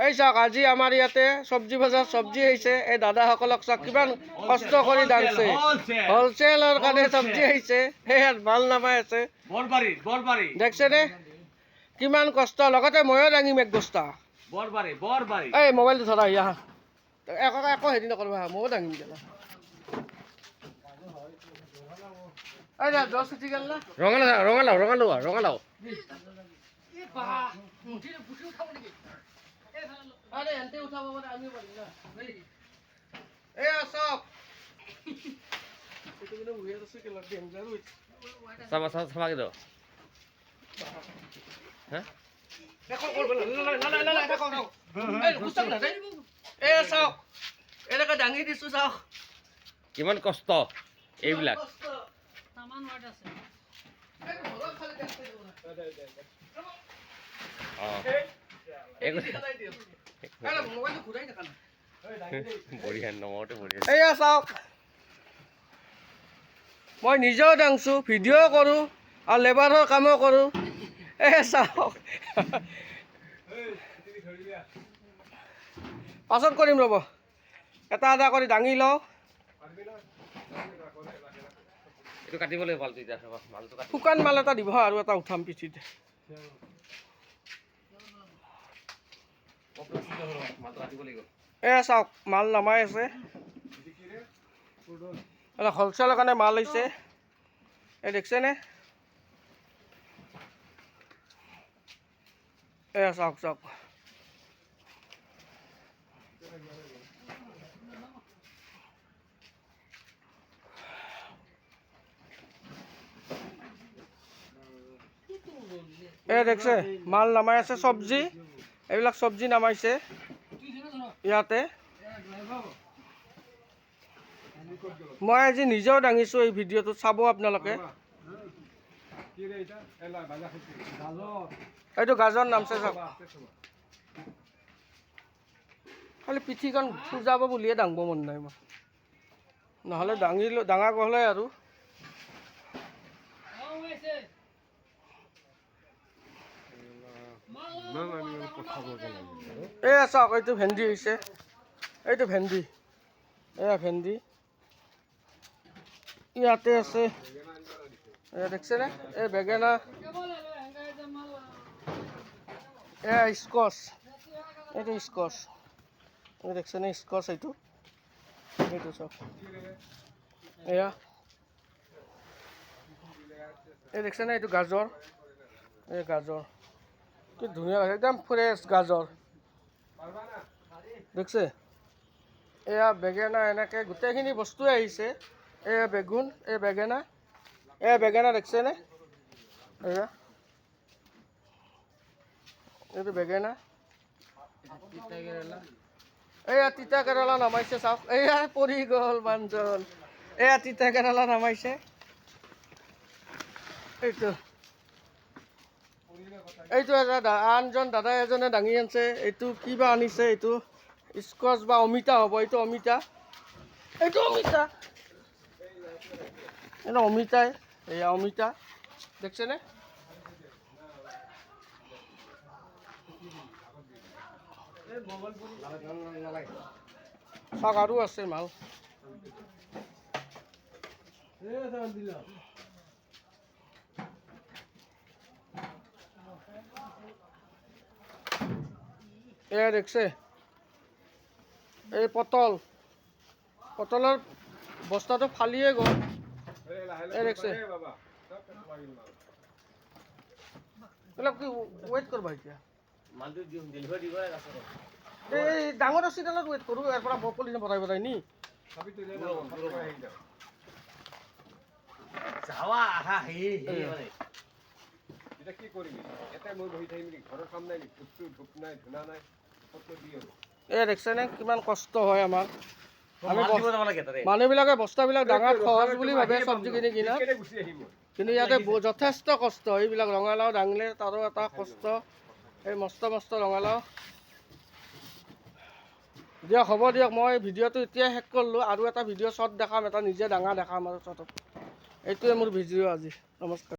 এই চাওক আজি আমাৰ ইয়াতে চব্জি বজাৰ চব্জি আহিছে। এই দাদাসকলক চাওক কিমান কষ্ট কৰি দাংছে, হলচেলৰ কাৰণে চব্জি আহিছে। সেয়াত মাল নামাই আছে, দেখছেনে কিমান কষ্ট। লগতে ময়ো দাঙিম এক বস্তা। এই মোবাইলটো ধৰা আহা, একো হেৰি নকৰিবা, ময়ো দাঙিম দিয়া। ৰঙালাও ৰঙালাও ৰঙালাও ৰঙালাও এনেকে দাঙি দিছো চাওক কিমান কষ্ট এইবিলাক। এয়া চাওক মই নিজেও দাংছো, ভিডিঅ' কৰোঁ আৰু লেবাৰৰ কামো কৰোঁ। চাওক পাছত কৰিম ৰ'ব, এটা এটা কৰি দাঙি লওঁ। শুকান মাল এটা দিব আৰু এটা উঠাম পিঠিত। চাওক মাল নামাই আছে, হলচেলৰ কাৰণে মাল হৈছে। এই দেখছেনে? চাওক চাওক দেখছে মাল নামাই আছে চব্জি, এইবিলাক চব্জি নামাইছে ইয়াতে। মই আজি নিজেও দাঙিছো, এই ভিডিঅ'টোত চাব আপোনালোকে। এইটো গাজৰ নামছে চাওক, খালি পিঠিখন সুজাব বুলিয়ে দাঙব মন নাই মই, নহ'লে ডাঙা গ'লে আৰু। এয়া চাওক এইটো ভেন্দি হৈছে, এইটো ভেন্দি, এয়া ভেন্দি ইয়াতে আছে। এয়া দেখছেনে? এই বেঙেনা, এয়া স্কচ, এইটো স্কচ, এই দেখছেনে স্কচ, এইটো চাওক। এয়া এই দেখছেনে এইটো গাজৰ, এই গাজৰ কি ধুনীয়া লাগে, একদম ফ্ৰেছ গাজৰ দেখছে। এয়া বেঙেনা, এনেকৈ গোটেইখিনি বস্তুৱে আহিছে। এয়া বেগুন, এই বেঙেনা, এয়া বেঙেনা দেখছেনে? এয়া এইটো বেঙেনা, এয়া তিতা কেৰেলা নামাইছে চাওক। এয়া পৰি গ'ল মানুহজন, এয়া তিতা কেৰেলা নামাইছে। এইটো এটা আনজন দাদা এজনে দাঙি আনিছে, এইটো কিবা আনিছে, এইটো স্কচ বা অমিতা হ'ব। এইটো অমিতা, এইটো অমিতা, এইটো অমিতাই, এয়া অমিতা দেখছেনে? চাওক আৰু আছে মাল। এয়া দেখছে এই পটলৰ বস্তাটো ফালিয়ে গ'ল। এই দেখছে এইবিলাক কি ৱেইট কৰবা এতিয়া? এই ডাঙৰ ৰছীডালত ৱেইট কৰোঁ, ইয়াৰ পৰা বকলি বৰাই বৰাই নি এই দেখছেনে কিমান কষ্ট হয় আমাৰ। মানুহবিলাকে বস্তাবিলাক ডাঙৰ সহজ বুলি ভাবে চব্জিখিনি কিনা, কিন্তু ইয়াতে যথেষ্ট কষ্ট। এইবিলাক ৰঙালাও দাঙিলে তাৰো এটা কষ্ট, এই মস্ত মস্ত ৰঙালাও। দিয়ক হ'ব দিয়ক, মই ভিডিঅ'টো এতিয়া শেষ কৰিলোঁ। আৰু এটা ভিডিঅ' শ্বৰ্ট দেখাম, এটা নিজে ডাঙা দেখাম আৰু শ্বৰ্টত। এইটোৱে মোৰ ভিডিঅ' আজি। নমস্কাৰ।